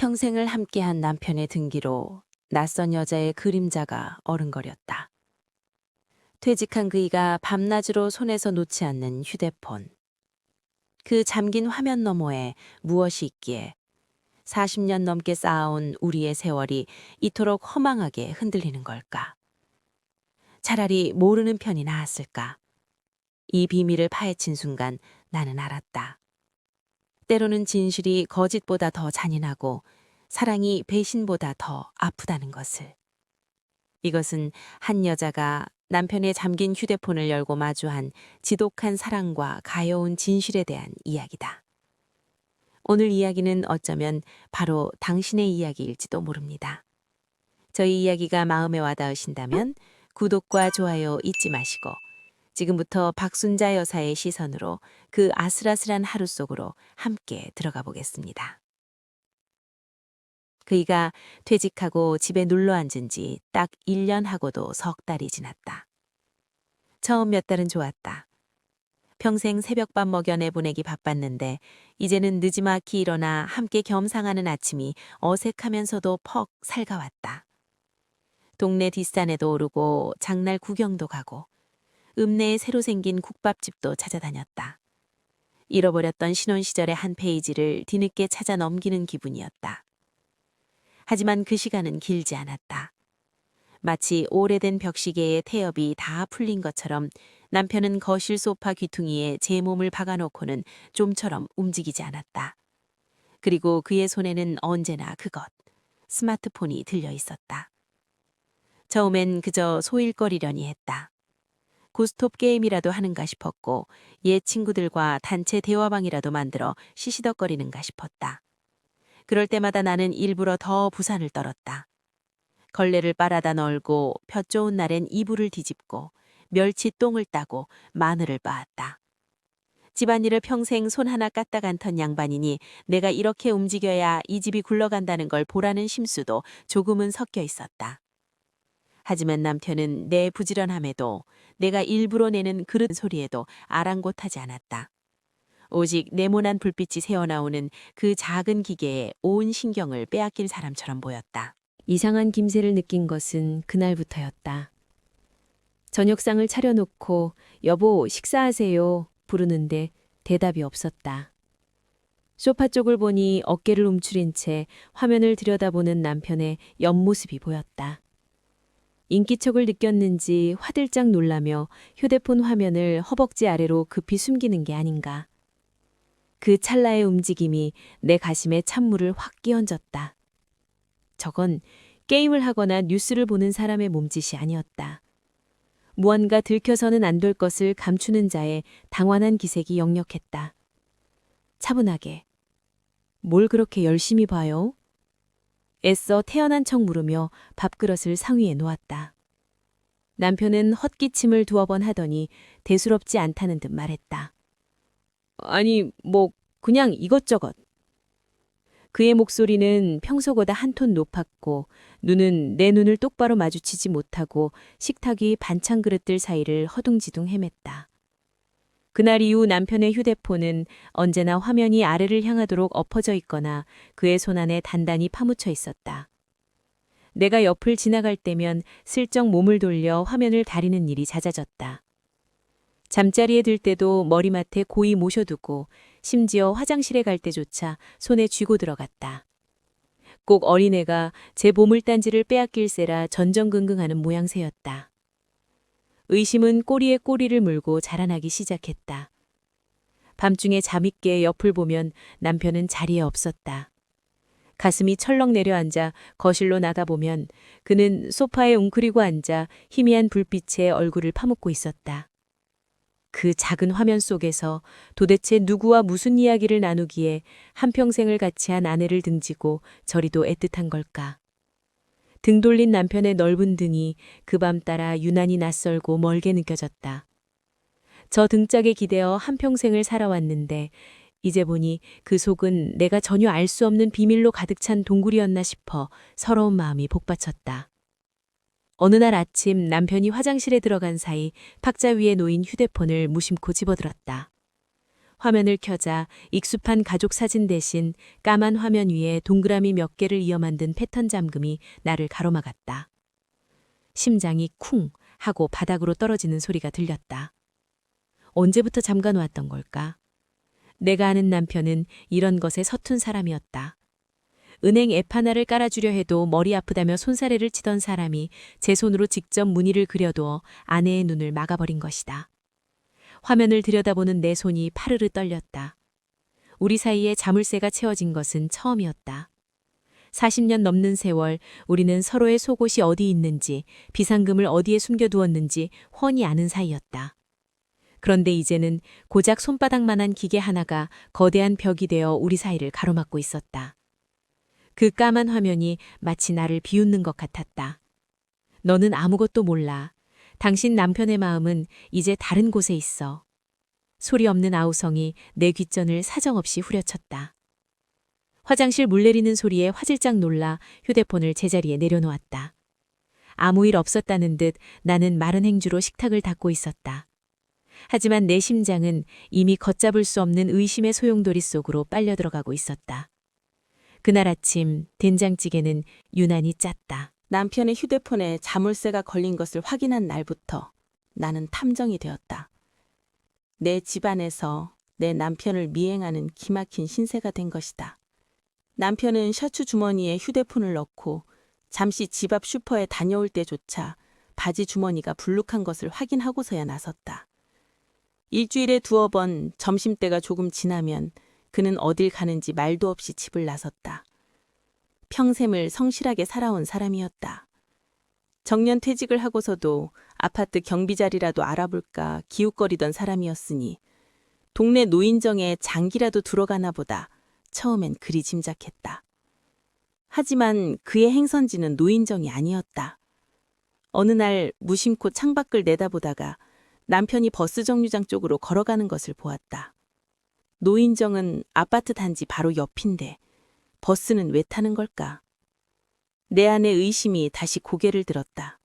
평생을 함께한 남편의 등기로 낯선 여자의 그림자가 어른거렸다. 퇴직한 그이가 밤낮으로 손에서 놓지 않는 휴대폰. 그 잠긴 화면 너머에 무엇이 있기에 40년 넘게 쌓아온 우리의 세월이 이토록 허망하게 흔들리는 걸까? 차라리 모르는 편이 나았을까? 이 비밀을 파헤친 순간 나는 알았다. 때로는 진실이 거짓보다 더 잔인하고 사랑이 배신보다 더 아프다는 것을. 이것은 한 여자가 남편의 잠긴 휴대폰을 열고 마주한 지독한 사랑과 가여운 진실에 대한 이야기다. 오늘 이야기는 어쩌면 바로 당신의 이야기일지도 모릅니다. 저희 이야기가 마음에 와닿으신다면 구독과 좋아요 잊지 마시고 지금부터 박순자 여사의 시선으로 그 아슬아슬한 하루 속으로 함께 들어가 보겠습니다. 그이가 퇴직하고 집에 눌러 앉은 지 딱 1년 하고도 석 달이 지났다. 처음 몇 달은 좋았다. 평생 새벽밥 먹여 내보내기 바빴는데 이제는 느지막이 일어나 함께 겸상하는 아침이 어색하면서도 퍽 살가웠다. 동네 뒷산에도 오르고 장날 구경도 가고 읍내에 새로 생긴 국밥집도 찾아다녔다. 잃어버렸던 신혼 시절의 한 페이지를 뒤늦게 찾아 넘기는 기분이었다. 하지만 그 시간은 길지 않았다. 마치 오래된 벽시계의 태엽이 다 풀린 것처럼 남편은 거실 소파 귀퉁이에 제 몸을 박아놓고는 좀처럼 움직이지 않았다. 그리고 그의 손에는 언제나 그것, 스마트폰이 들려 있었다. 처음엔 그저 소일거리려니 했다. 고스톱 게임이라도 하는가 싶었고 옛 친구들과 단체 대화방이라도 만들어 시시덕거리는가 싶었다. 그럴 때마다 나는 일부러 더 부산을 떨었다. 걸레를 빨아다 널고 볕 좋은 날엔 이불을 뒤집고 멸치 똥을 따고 마늘을 빻았다. 집안일을 평생 손 하나 까딱 안 턴 양반이니 내가 이렇게 움직여야 이 집이 굴러간다는 걸 보라는 심수도 조금은 섞여 있었다. 하지만 남편은 내 부지런함에도 내가 일부러 내는 그릇 소리에도 아랑곳하지 않았다. 오직 네모난 불빛이 새어나오는 그 작은 기계에 온 신경을 빼앗길 사람처럼 보였다. 이상한 김새를 느낀 것은 그날부터였다. 저녁상을 차려놓고 여보 식사하세요 부르는데 대답이 없었다. 소파 쪽을 보니 어깨를 움츠린 채 화면을 들여다보는 남편의 옆모습이 보였다. 인기척을 느꼈는지 화들짝 놀라며 휴대폰 화면을 허벅지 아래로 급히 숨기는 게 아닌가. 그 찰나의 움직임이 내 가심에 찬물을 확 끼얹었다. 저건 게임을 하거나 뉴스를 보는 사람의 몸짓이 아니었다. 무언가 들켜서는 안 될 것을 감추는 자의 당환한 기색이 역력했다. 차분하게. 뭘 그렇게 열심히 봐요? 애써 태연한 척 물으며 밥그릇을 상위에 놓았다. 남편은 헛기침을 두어 번 하더니 대수롭지 않다는 듯 말했다. 아니, 그냥 이것저것. 그의 목소리는 평소보다 한 톤 높았고 눈은 내 눈을 똑바로 마주치지 못하고 식탁 위 반찬 그릇들 사이를 허둥지둥 헤맸다. 그날 이후 남편의 휴대폰은 언제나 화면이 아래를 향하도록 엎어져 있거나 그의 손안에 단단히 파묻혀 있었다. 내가 옆을 지나갈 때면 슬쩍 몸을 돌려 화면을 가리는 일이 잦아졌다. 잠자리에 들 때도 머리맡에 고이 모셔두고 심지어 화장실에 갈 때조차 손에 쥐고 들어갔다. 꼭 어린애가 제 보물단지를 빼앗길세라 전전긍긍하는 모양새였다. 의심은 꼬리에 꼬리를 물고 자라나기 시작했다. 밤중에 잠이 깨 옆을 보면 남편은 자리에 없었다. 가슴이 철렁 내려앉아 거실로 나가보면 그는 소파에 웅크리고 앉아 희미한 불빛에 얼굴을 파묻고 있었다. 그 작은 화면 속에서 도대체 누구와 무슨 이야기를 나누기에 한평생을 같이 한 아내를 등지고 저리도 애틋한 걸까. 등 돌린 남편의 넓은 등이 그 밤 따라 유난히 낯설고 멀게 느껴졌다. 저 등짝에 기대어 한평생을 살아왔는데 이제 보니 그 속은 내가 전혀 알 수 없는 비밀로 가득 찬 동굴이었나 싶어 서러운 마음이 복받쳤다. 어느 날 아침 남편이 화장실에 들어간 사이 탁자 위에 놓인 휴대폰을 무심코 집어들었다. 화면을 켜자 익숙한 가족 사진 대신 까만 화면 위에 동그라미 몇 개를 이어 만든 패턴 잠금이 나를 가로막았다. 심장이 쿵 하고 바닥으로 떨어지는 소리가 들렸다. 언제부터 잠가 놓았던 걸까? 내가 아는 남편은 이런 것에 서툰 사람이었다. 은행 앱 하나를 깔아주려 해도 머리 아프다며 손사래를 치던 사람이 제 손으로 직접 무늬를 그려두어 아내의 눈을 막아버린 것이다. 화면을 들여다보는 내 손이 파르르 떨렸다. 우리 사이에 자물쇠가 채워진 것은 처음이었다. 40년 넘는 세월 우리는 서로의 속옷이 어디 있는지, 비상금을 어디에 숨겨두었는지 훤히 아는 사이였다. 그런데 이제는 고작 손바닥만한 기계 하나가 거대한 벽이 되어 우리 사이를 가로막고 있었다. 그 까만 화면이 마치 나를 비웃는 것 같았다. 너는 아무것도 몰라. 당신 남편의 마음은 이제 다른 곳에 있어. 소리 없는 아우성이 내 귓전을 사정없이 후려쳤다. 화장실 물 내리는 소리에 화들짝 놀라 휴대폰을 제자리에 내려놓았다. 아무 일 없었다는 듯 나는 마른 행주로 식탁을 닦고 있었다. 하지만 내 심장은 이미 걷잡을 수 없는 의심의 소용돌이 속으로 빨려 들어가고 있었다. 그날 아침 된장찌개는 유난히 짰다. 남편의 휴대폰에 자물쇠가 걸린 것을 확인한 날부터 나는 탐정이 되었다. 내 집안에서 내 남편을 미행하는 기막힌 신세가 된 것이다. 남편은 셔츠 주머니에 휴대폰을 넣고 잠시 집 앞 슈퍼에 다녀올 때조차 바지 주머니가 불룩한 것을 확인하고서야 나섰다. 일주일에 2번 점심때가 조금 지나면 그는 어딜 가는지 말도 없이 집을 나섰다. 평생을 성실하게 살아온 사람이었다. 정년 퇴직을 하고서도 아파트 경비 자리라도 알아볼까 기웃거리던 사람이었으니 동네 노인정에 장기라도 들어가나 보다 처음엔 그리 짐작했다. 하지만 그의 행선지는 노인정이 아니었다. 어느 날 무심코 창밖을 내다보다가 남편이 버스 정류장 쪽으로 걸어가는 것을 보았다. 노인정은 아파트 단지 바로 옆인데 버스는 왜 타는 걸까? 내 안에 의심이 다시 고개를 들었다.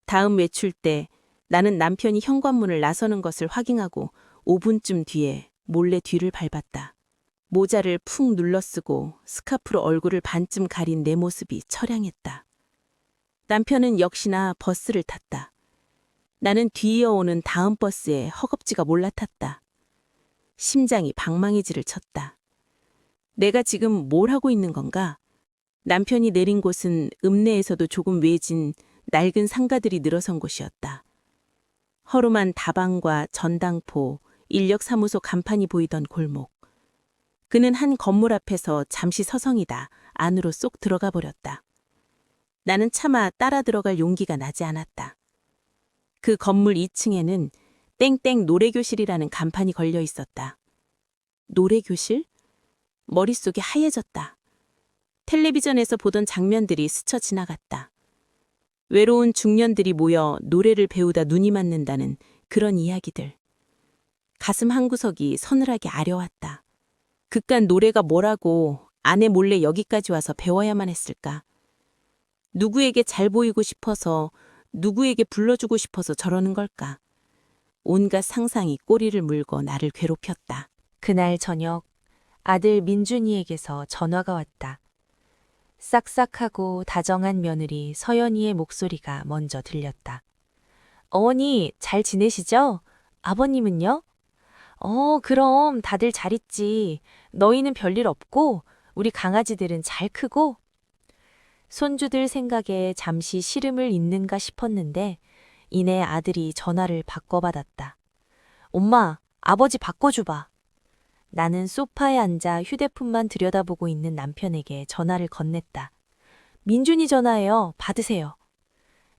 다음 외출 때 나는 남편이 현관문을 나서는 것을 확인하고 5분쯤 뒤에 몰래 뒤를 밟았다. 모자를 푹 눌러쓰고 스카프로 얼굴을 반쯤 가린 내 모습이 처량했다. 남편은 역시나 버스를 탔다. 나는 뒤이어오는 다음 버스에 허겁지가 몰라탔다. 심장이 방망이질을 쳤다. 내가 지금 뭘 하고 있는 건가? 남편이 내린 곳은 읍내에서도 조금 외진 낡은 상가들이 늘어선 곳이었다. 허름한 다방과 전당포, 인력사무소 간판이 보이던 골목. 그는 한 건물 앞에서 잠시 서성이다 안으로 쏙 들어가 버렸다. 나는 차마 따라 들어갈 용기가 나지 않았다. 그 건물 2층에는 땡땡 노래교실이라는 간판이 걸려 있었다. 노래교실? 머릿속이 하얘졌다. 텔레비전에서 보던 장면들이 스쳐 지나갔다. 외로운 중년들이 모여 노래를 배우다 눈이 맞는다는 그런 이야기들. 가슴 한구석이 서늘하게 아려왔다. 그깟 노래가 뭐라고 아내 몰래 여기까지 와서 배워야만 했을까? 누구에게 잘 보이고 싶어서, 누구에게 불러주고 싶어서 저러는 걸까? 온갖 상상이 꼬리를 물고 나를 괴롭혔다. 그날 저녁 아들 민준이에게서 전화가 왔다. 싹싹하고 다정한 며느리 서연이의 목소리가 먼저 들렸다. 어머니, 잘 지내시죠? 아버님은요? 그럼 다들 잘 있지. 너희는 별일 없고 우리 강아지들은 잘 크고? 손주들 생각에 잠시 시름을 잇는가 싶었는데 이내 아들이 전화를 바꿔받았다. 엄마, 아버지 바꿔줘봐. 나는 소파에 앉아 휴대폰만 들여다보고 있는 남편에게 전화를 건넸다. 민준이 전화해요. 받으세요.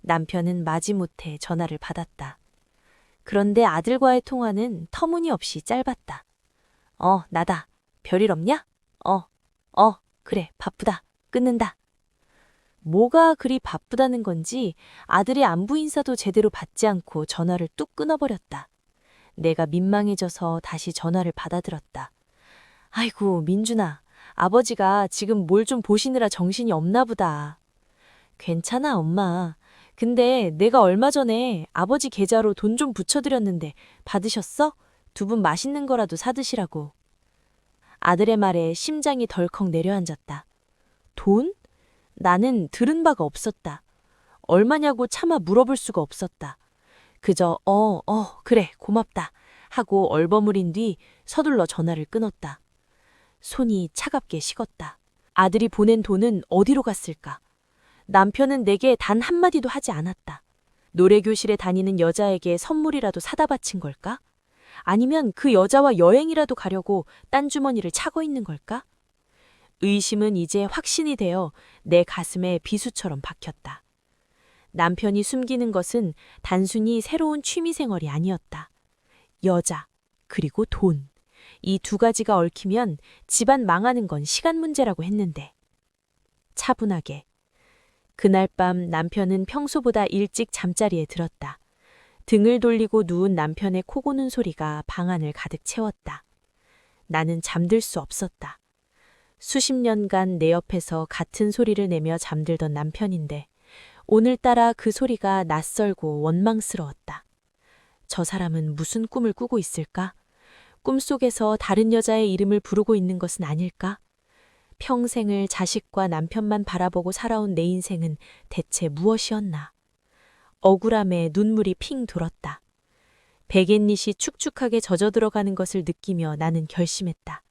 남편은 마지못해 전화를 받았다. 그런데 아들과의 통화는 터무니없이 짧았다. 나다. 별일 없냐? 그래, 바쁘다. 끊는다. 뭐가 그리 바쁘다는 건지 아들의 안부 인사도 제대로 받지 않고 전화를 뚝 끊어버렸다. 내가 민망해져서 다시 전화를 받아들었다. 아이고, 민준아. 아버지가 지금 뭘 좀 보시느라 정신이 없나 보다. 괜찮아, 엄마. 근데 내가 얼마 전에 아버지 계좌로 돈 좀 붙여드렸는데 받으셨어? 두 분 맛있는 거라도 사드시라고. 아들의 말에 심장이 덜컥 내려앉았다. 돈? 나는 들은 바가 없었다. 얼마냐고 차마 물어볼 수가 없었다. 그저 그래, 고맙다 하고 얼버무린 뒤 서둘러 전화를 끊었다. 손이 차갑게 식었다. 아들이 보낸 돈은 어디로 갔을까? 남편은 내게 단 한마디도 하지 않았다. 노래교실에 다니는 여자에게 선물이라도 사다 바친 걸까? 아니면 그 여자와 여행이라도 가려고 딴 주머니를 차고 있는 걸까? 의심은 이제 확신이 되어 내 가슴에 비수처럼 박혔다. 남편이 숨기는 것은 단순히 새로운 취미생활이 아니었다. 여자, 그리고 돈. 이 두 가지가 얽히면 집안 망하는 건 시간 문제라고 했는데. 차분하게. 그날 밤 남편은 평소보다 일찍 잠자리에 들었다. 등을 돌리고 누운 남편의 코 고는 소리가 방안을 가득 채웠다. 나는 잠들 수 없었다. 수십 년간 내 옆에서 같은 소리를 내며 잠들던 남편인데 오늘따라 그 소리가 낯설고 원망스러웠다. 저 사람은 무슨 꿈을 꾸고 있을까? 꿈속에서 다른 여자의 이름을 부르고 있는 것은 아닐까? 평생을 자식과 남편만 바라보고 살아온 내 인생은 대체 무엇이었나? 억울함에 눈물이 핑 돌았다. 베갯잎이 축축하게 젖어들어가는 것을 느끼며 나는 결심했다.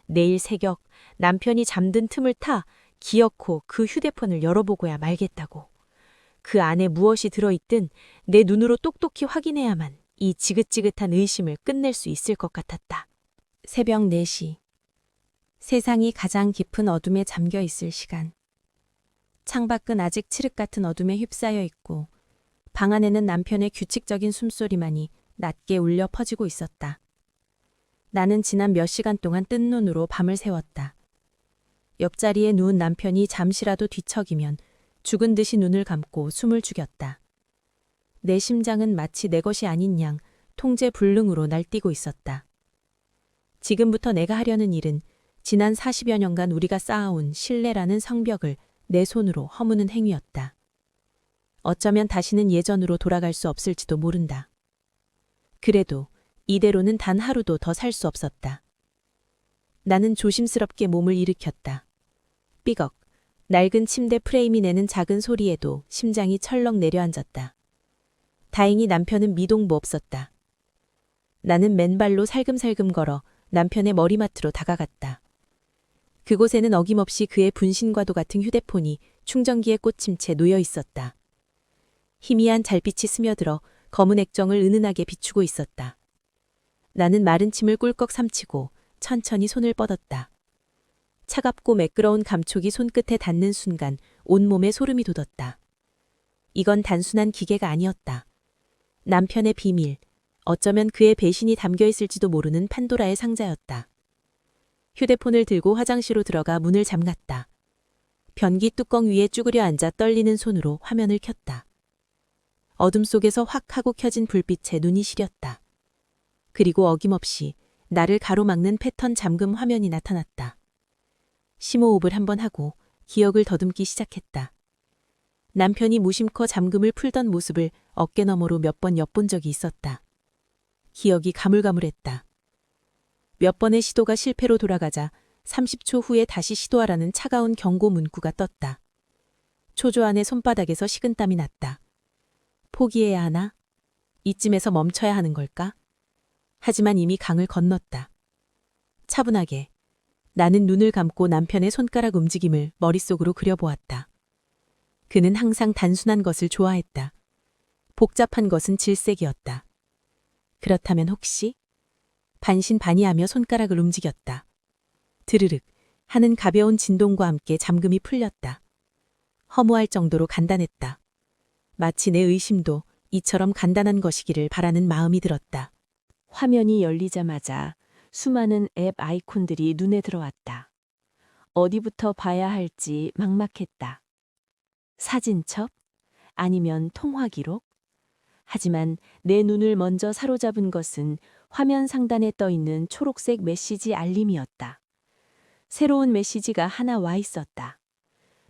내일 새벽 남편이 잠든 틈을 타 기어코 그 휴대폰을 열어보고야 말겠다고. 그 안에 무엇이 들어있든 내 눈으로 똑똑히 확인해야만 이 지긋지긋한 의심을 끝낼 수 있을 것 같았다. 새벽 4시. 세상이 가장 깊은 어둠에 잠겨 있을 시간. 창밖은 아직 칠흑 같은 어둠에 휩싸여 있고 방 안에는 남편의 규칙적인 숨소리만이 낮게 울려 퍼지고 있었다. 나는 지난 몇 시간 동안 뜬 눈으로 밤을 새웠다. 옆자리에 누운 남편이 잠시라도 뒤척이면 죽은 듯이 눈을 감고 숨을 죽였다. 내 심장은 마치 내 것이 아닌 양 통제불능으로 날뛰고 있었다. 지금부터 내가 하려는 일은 지난 40여 년간 우리가 쌓아온 신뢰라는 성벽을 내 손으로 허무는 행위였다. 어쩌면 다시는 예전으로 돌아갈 수 없을지도 모른다. 그래도 이대로는 단 하루도 더 살 수 없었다. 나는 조심스럽게 몸을 일으켰다. 삐걱, 낡은 침대 프레임이 내는 작은 소리에도 심장이 철렁 내려앉았다. 다행히 남편은 미동도 없었다. 나는 맨발로 살금살금 걸어 남편의 머리맡으로 다가갔다. 그곳에는 어김없이 그의 분신과도 같은 휴대폰이 충전기에 꽂힌 채 놓여 있었다. 희미한 달빛이 스며들어 검은 액정을 은은하게 비추고 있었다. 나는 마른 침을 꿀꺽 삼키고 천천히 손을 뻗었다. 차갑고 매끄러운 감촉이 손끝에 닿는 순간 온몸에 소름이 돋았다. 이건 단순한 기계가 아니었다. 남편의 비밀, 어쩌면 그의 배신이 담겨 있을지도 모르는 판도라의 상자였다. 휴대폰을 들고 화장실로 들어가 문을 잠갔다. 변기 뚜껑 위에 쭈그려 앉아 떨리는 손으로 화면을 켰다. 어둠 속에서 확 하고 켜진 불빛에 눈이 시렸다. 그리고 어김없이 나를 가로막는 패턴 잠금 화면이 나타났다. 심호흡을 한번 하고 기억을 더듬기 시작했다. 남편이 무심코 잠금을 풀던 모습을 어깨너머로 몇 번 엿본 적이 있었다. 기억이 가물가물했다. 몇 번의 시도가 실패로 돌아가자 30초 후에 다시 시도하라는 차가운 경고 문구가 떴다. 초조한의 손바닥에서 식은땀이 났다. 포기해야 하나? 이쯤에서 멈춰야 하는 걸까? 하지만 이미 강을 건넜다. 차분하게 나는 눈을 감고 남편의 손가락 움직임을 머릿속으로 그려보았다. 그는 항상 단순한 것을 좋아했다. 복잡한 것은 질색이었다. 그렇다면 혹시? 반신반의하며 손가락을 움직였다. 드르륵 하는 가벼운 진동과 함께 잠금이 풀렸다. 허무할 정도로 간단했다. 마치 내 의심도 이처럼 간단한 것이기를 바라는 마음이 들었다. 화면이 열리자마자 수많은 앱 아이콘들이 눈에 들어왔다. 어디부터 봐야 할지 막막했다. 사진첩? 아니면 통화 기록? 하지만 내 눈을 먼저 사로잡은 것은 화면 상단에 떠 있는 초록색 메시지 알림이었다. 새로운 메시지가 하나 와 있었다.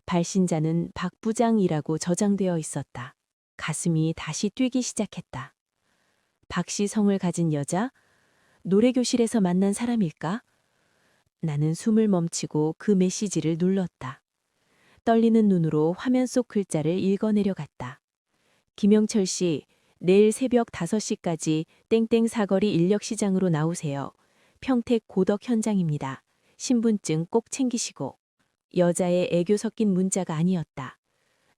발신자는 박 부장이라고 저장되어 있었다. 가슴이 다시 뛰기 시작했다. 박 씨 성을 가진 여자? 노래교실에서 만난 사람일까? 나는 숨을 멈추고 그 메시지를 눌렀다. 떨리는 눈으로 화면 속 글자를 읽어내려갔다. 김영철 씨, 내일 새벽 5시까지 땡땡 사거리 인력시장으로 나오세요. 평택 고덕 현장입니다. 신분증 꼭 챙기시고. 여자의 애교 섞인 문자가 아니었다.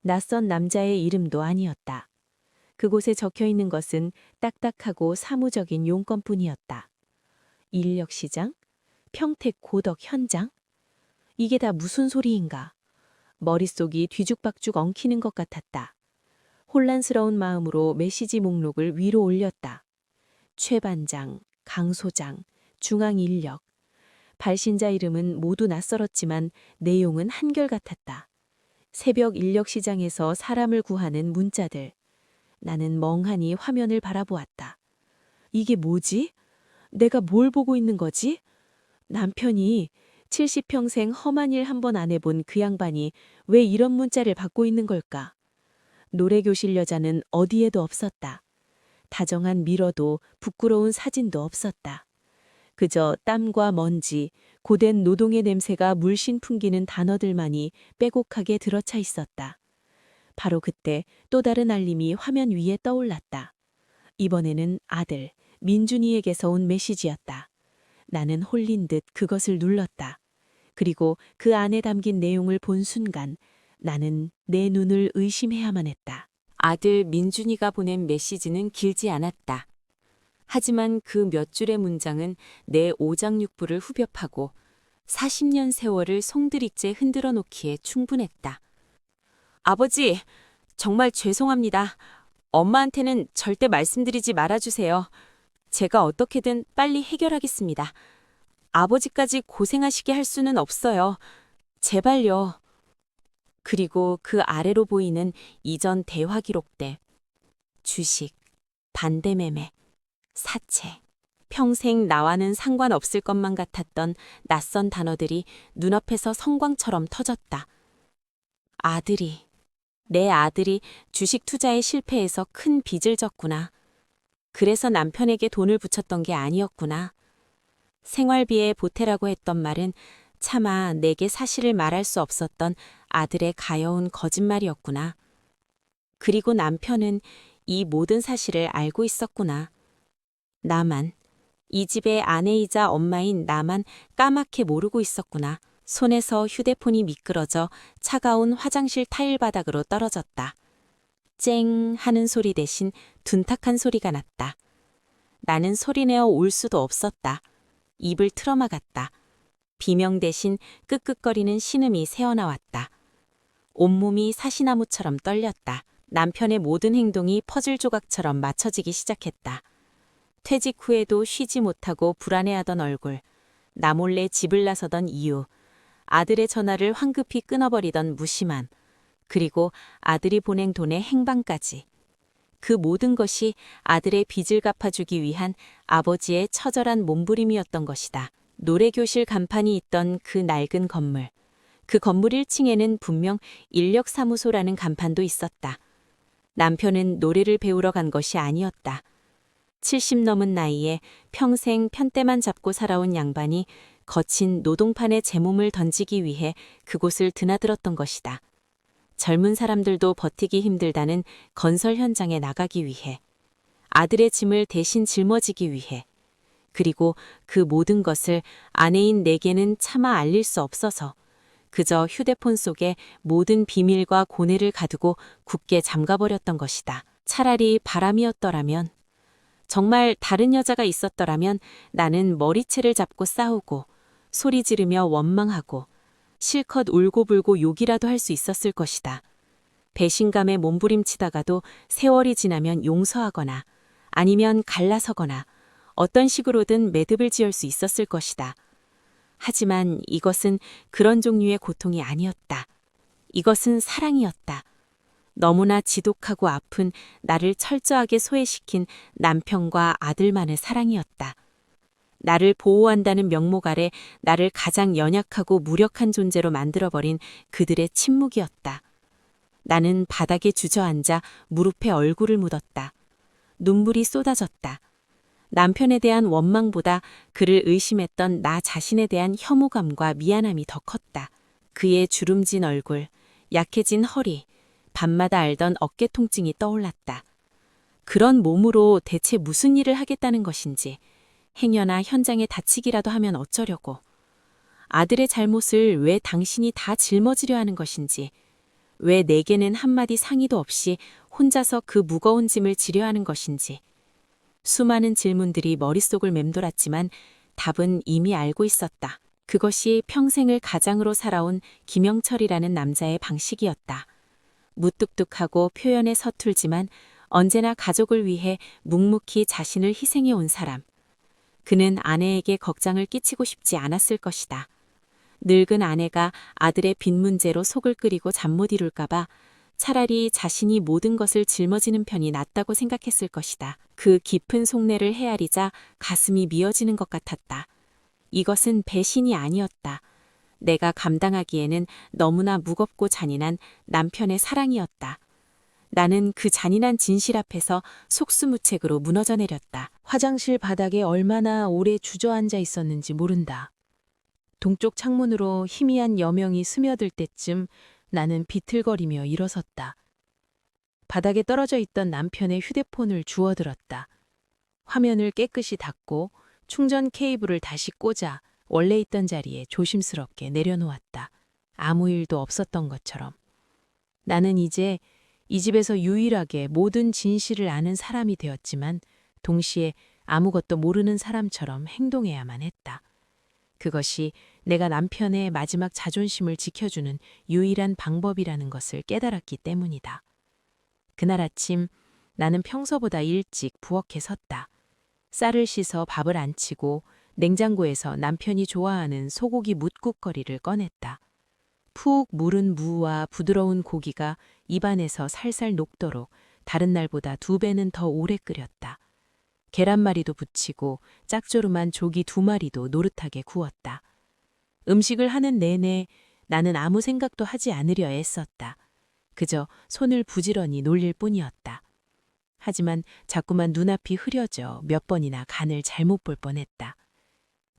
낯선 남자의 이름도 아니었다. 그곳에 적혀 있는 것은 딱딱하고 사무적인 용건뿐이었다. 인력시장? 평택 고덕 현장? 이게 다 무슨 소리인가? 머릿속이 뒤죽박죽 엉키는 것 같았다. 혼란스러운 마음으로 메시지 목록을 위로 올렸다. 최 반장, 강 소장, 중앙 인력. 발신자 이름은 모두 낯설었지만 내용은 한결같았다. 새벽 인력시장에서 사람을 구하는 문자들. 나는 멍하니 화면을 바라보았다. 이게 뭐지? 내가 뭘 보고 있는 거지? 남편이 70평생 험한 일 한 번 안 해본 그 양반이 왜 이런 문자를 받고 있는 걸까? 노래교실 여자는 어디에도 없었다. 다정한 미러도 부끄러운 사진도 없었다. 그저 땀과 먼지, 고된 노동의 냄새가 물씬 풍기는 단어들만이 빼곡하게 들어차 있었다. 바로 그때 또 다른 알림이 화면 위에 떠올랐다. 이번에는 아들, 민준이에게서 온 메시지였다. 나는 홀린 듯 그것을 눌렀다. 그리고 그 안에 담긴 내용을 본 순간 나는 내 눈을 의심해야만 했다. 아들 민준이가 보낸 메시지는 길지 않았다. 하지만 그 몇 줄의 문장은 내 오장육부를 후벼파고 40년 세월을 송두리째 흔들어 놓기에 충분했다. 아버지, 정말 죄송합니다. 엄마한테는 절대 말씀드리지 말아주세요. 제가 어떻게든 빨리 해결하겠습니다. 아버지까지 고생하시게 할 수는 없어요. 제발요. 그리고 그 아래로 보이는 이전 대화 기록들. 주식, 반대매매, 사채. 평생 나와는 상관없을 것만 같았던 낯선 단어들이 눈앞에서 성광처럼 터졌다. 내 아들이 주식 투자에 실패해서 큰 빚을 졌구나. 그래서 남편에게 돈을 붙였던 게 아니었구나. 생활비에 보태라고 했던 말은 차마 내게 사실을 말할 수 없었던 아들의 가여운 거짓말이었구나. 그리고 남편은 이 모든 사실을 알고 있었구나. 나만, 이 집의 아내이자 엄마인 나만 까맣게 모르고 있었구나. 손에서 휴대폰이 미끄러져 차가운 화장실 타일 바닥으로 떨어졌다. 쨍 하는 소리 대신 둔탁한 소리가 났다. 나는 소리내어 울 수도 없었다. 입을 틀어막았다. 비명 대신 끄끄거리는 신음이 새어나왔다. 온몸이 사시나무처럼 떨렸다. 남편의 모든 행동이 퍼즐 조각처럼 맞춰지기 시작했다. 퇴직 후에도 쉬지 못하고 불안해하던 얼굴, 나 몰래 집을 나서던 이유, 아들의 전화를 황급히 끊어버리던 무심함, 그리고 아들이 보낸 돈의 행방까지. 그 모든 것이 아들의 빚을 갚아주기 위한 아버지의 처절한 몸부림이었던 것이다. 노래교실 간판이 있던 그 낡은 건물. 그 건물 1층에는 분명 인력사무소라는 간판도 있었다. 남편은 노래를 배우러 간 것이 아니었다. 70 넘은 나이에 평생 편대만 잡고 살아온 양반이 거친 노동판에 제 몸을 던지기 위해 그곳을 드나들었던 것이다. 젊은 사람들도 버티기 힘들다는 건설 현장에 나가기 위해, 아들의 짐을 대신 짊어지기 위해, 그리고 그 모든 것을 아내인 내게는 차마 알릴 수 없어서 그저 휴대폰 속에 모든 비밀과 고뇌를 가두고 굳게 잠가버렸던 것이다. 차라리 바람이었더라면, 정말 다른 여자가 있었더라면 나는 머리채를 잡고 싸우고 소리 지르며 원망하고 실컷 울고불고 욕이라도 할 수 있었을 것이다. 배신감에 몸부림치다가도 세월이 지나면 용서하거나 아니면 갈라서거나 어떤 식으로든 매듭을 지을 수 있었을 것이다. 하지만 이것은 그런 종류의 고통이 아니었다. 이것은 사랑이었다. 너무나 지독하고 아픈 나를 철저하게 소외시킨 남편과 아들만의 사랑이었다. 나를 보호한다는 명목 아래 나를 가장 연약하고 무력한 존재로 만들어버린 그들의 침묵이었다. 나는 바닥에 주저앉아 무릎에 얼굴을 묻었다. 눈물이 쏟아졌다. 남편에 대한 원망보다 그를 의심했던 나 자신에 대한 혐오감과 미안함이 더 컸다. 그의 주름진 얼굴, 약해진 허리, 밤마다 앓던 어깨 통증이 떠올랐다. 그런 몸으로 대체 무슨 일을 하겠다는 것인지, 행여나 현장에 다치기라도 하면 어쩌려고. 아들의 잘못을 왜 당신이 다 짊어지려 하는 것인지, 왜 내게는 한마디 상의도 없이 혼자서 그 무거운 짐을 지려 하는 것인지. 수많은 질문들이 머릿속을 맴돌았지만 답은 이미 알고 있었다. 그것이 평생을 가장으로 살아온 김영철이라는 남자의 방식이었다. 무뚝뚝하고 표현에 서툴지만 언제나 가족을 위해 묵묵히 자신을 희생해 온 사람. 그는 아내에게 걱정을 끼치고 싶지 않았을 것이다. 늙은 아내가 아들의 빚 문제로 속을 끓이고 잠 못 이룰까봐 차라리 자신이 모든 것을 짊어지는 편이 낫다고 생각했을 것이다. 그 깊은 속내를 헤아리자 가슴이 미어지는 것 같았다. 이것은 배신이 아니었다. 내가 감당하기에는 너무나 무겁고 잔인한 남편의 사랑이었다. 나는 그 잔인한 진실 앞에서 속수무책으로 무너져 내렸다. 화장실 바닥에 얼마나 오래 주저앉아 있었는지 모른다. 동쪽 창문으로 희미한 여명이 스며들 때쯤 나는 비틀거리며 일어섰다. 바닥에 떨어져 있던 남편의 휴대폰을 주워들었다. 화면을 깨끗이 닫고 충전 케이블을 다시 꽂아 원래 있던 자리에 조심스럽게 내려놓았다. 아무 일도 없었던 것처럼. 나는 이제 이 집에서 유일하게 모든 진실을 아는 사람이 되었지만 동시에 아무것도 모르는 사람처럼 행동해야만 했다. 그것이 내가 남편의 마지막 자존심을 지켜주는 유일한 방법이라는 것을 깨달았기 때문이다. 그날 아침 나는 평소보다 일찍 부엌에 섰다. 쌀을 씻어 밥을 안치고 냉장고에서 남편이 좋아하는 소고기 뭇국거리를 꺼냈다. 푹 무른 무와 부드러운 고기가 입안에서 살살 녹도록 다른 날보다 2배는 더 오래 끓였다. 계란말이도 부치고 짝조름한 조기 2마리도 노릇하게 구웠다. 음식을 하는 내내 나는 아무 생각도 하지 않으려 애썼다. 그저 손을 부지런히 놀릴 뿐이었다. 하지만 자꾸만 눈앞이 흐려져 몇 번이나 간을 잘못 볼 뻔했다.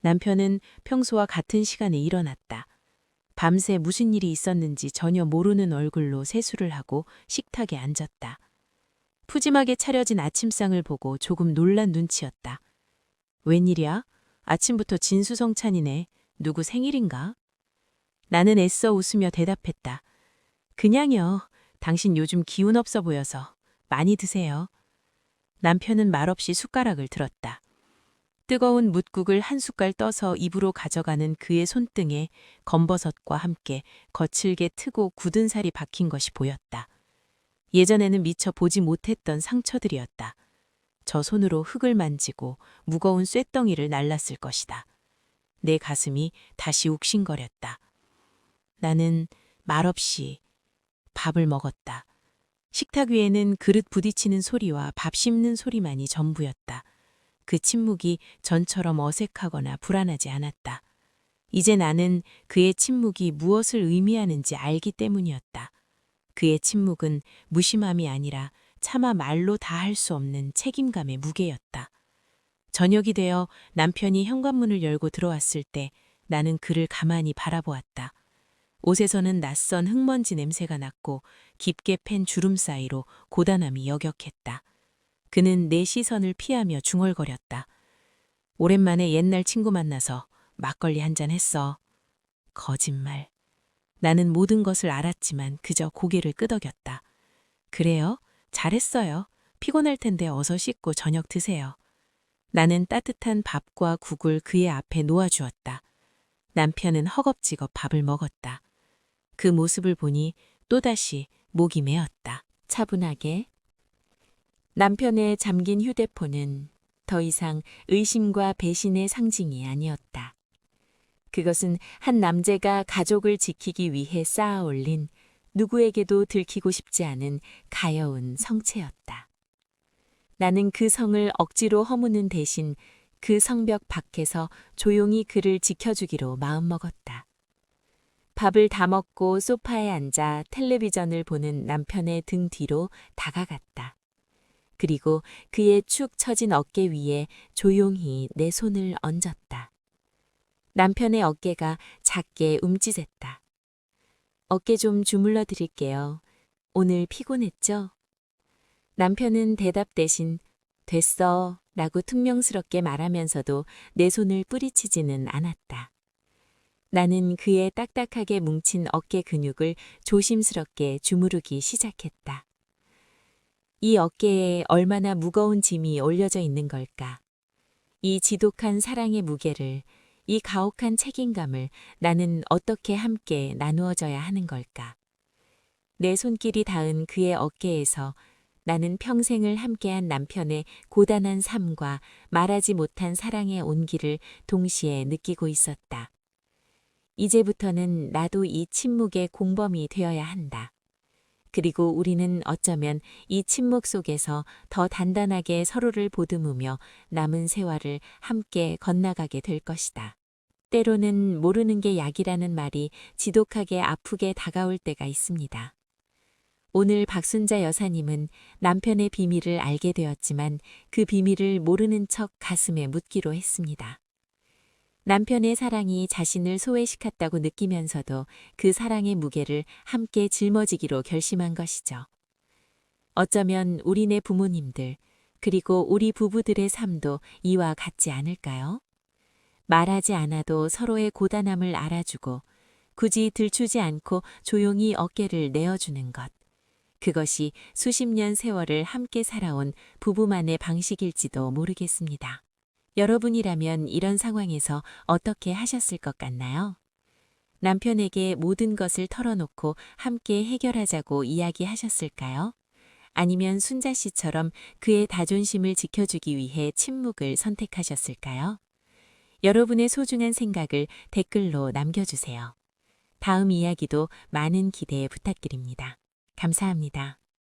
남편은 평소와 같은 시간에 일어났다. 밤새 무슨 일이 있었는지 전혀 모르는 얼굴로 세수를 하고 식탁에 앉았다. 푸짐하게 차려진 아침상을 보고 조금 놀란 눈치였다. 웬일이야? 아침부터 진수성찬이네. 누구 생일인가? 나는 애써 웃으며 대답했다. 그냥요. 당신 요즘 기운 없어 보여서 많이 드세요. 남편은 말없이 숟가락을 들었다. 뜨거운 뭇국을 한 숟갈 떠서 입으로 가져가는 그의 손등에 검버섯과 함께 거칠게 트고 굳은 살이 박힌 것이 보였다. 예전에는 미처 보지 못했던 상처들이었다. 저 손으로 흙을 만지고 무거운 쇳덩이를 날랐을 것이다. 내 가슴이 다시 욱신거렸다. 나는 말없이 밥을 먹었다. 식탁 위에는 그릇 부딪히는 소리와 밥 씹는 소리만이 전부였다. 그 침묵이 전처럼 어색하거나 불안하지 않았다. 이제 나는 그의 침묵이 무엇을 의미하는지 알기 때문이었다. 그의 침묵은 무심함이 아니라 차마 말로 다 할 수 없는 책임감의 무게였다. 저녁이 되어 남편이 현관문을 열고 들어왔을 때 나는 그를 가만히 바라보았다. 옷에서는 낯선 흙먼지 냄새가 났고 깊게 팬 주름 사이로 고단함이 역역했다. 그는 내 시선을 피하며 중얼거렸다. 오랜만에 옛날 친구 만나서 막걸리 한잔 했어. 거짓말. 나는 모든 것을 알았지만 그저 고개를 끄덕였다. 그래요? 잘했어요. 피곤할 텐데 어서 씻고 저녁 드세요. 나는 따뜻한 밥과 국을 그의 앞에 놓아주었다. 남편은 허겁지겁 밥을 먹었다. 그 모습을 보니 또다시 목이 메었다. 차분하게. 남편의 잠긴 휴대폰은 더 이상 의심과 배신의 상징이 아니었다. 그것은 한 남자가 가족을 지키기 위해 쌓아 올린 누구에게도 들키고 싶지 않은 가여운 성체였다. 나는 그 성을 억지로 허무는 대신 그 성벽 밖에서 조용히 그를 지켜주기로 마음먹었다. 밥을 다 먹고 소파에 앉아 텔레비전을 보는 남편의 등 뒤로 다가갔다. 그리고 그의 축 처진 어깨 위에 조용히 내 손을 얹었다. 남편의 어깨가 작게 움찔했다. 어깨 좀 주물러 드릴게요. 오늘 피곤했죠? 남편은 대답 대신 됐어 라고 퉁명스럽게 말하면서도 내 손을 뿌리치지는 않았다. 나는 그의 딱딱하게 뭉친 어깨 근육을 조심스럽게 주무르기 시작했다. 이 어깨에 얼마나 무거운 짐이 올려져 있는 걸까? 이 지독한 사랑의 무게를, 이 가혹한 책임감을 나는 어떻게 함께 나누어져야 하는 걸까? 내 손길이 닿은 그의 어깨에서 나는 평생을 함께한 남편의 고단한 삶과 말하지 못한 사랑의 온기를 동시에 느끼고 있었다. 이제부터는 나도 이 침묵의 공범이 되어야 한다. 그리고 우리는 어쩌면 이 침묵 속에서 더 단단하게 서로를 보듬으며 남은 세월을 함께 건너가게 될 것이다. 때로는 모르는 게 약이라는 말이 지독하게 아프게 다가올 때가 있습니다. 오늘 박순자 여사님은 남편의 비밀을 알게 되었지만 그 비밀을 모르는 척 가슴에 묻기로 했습니다. 남편의 사랑이 자신을 소외시켰다고 느끼면서도 그 사랑의 무게를 함께 짊어지기로 결심한 것이죠. 어쩌면 우리네 부모님들, 그리고 우리 부부들의 삶도 이와 같지 않을까요? 말하지 않아도 서로의 고단함을 알아주고 굳이 들추지 않고 조용히 어깨를 내어주는 것. 그것이 수십 년 세월을 함께 살아온 부부만의 방식일지도 모르겠습니다. 여러분이라면 이런 상황에서 어떻게 하셨을 것 같나요? 남편에게 모든 것을 털어놓고 함께 해결하자고 이야기하셨을까요? 아니면 순자 씨처럼 그의 자존심을 지켜주기 위해 침묵을 선택하셨을까요? 여러분의 소중한 생각을 댓글로 남겨주세요. 다음 이야기도 많은 기대 부탁드립니다. 감사합니다.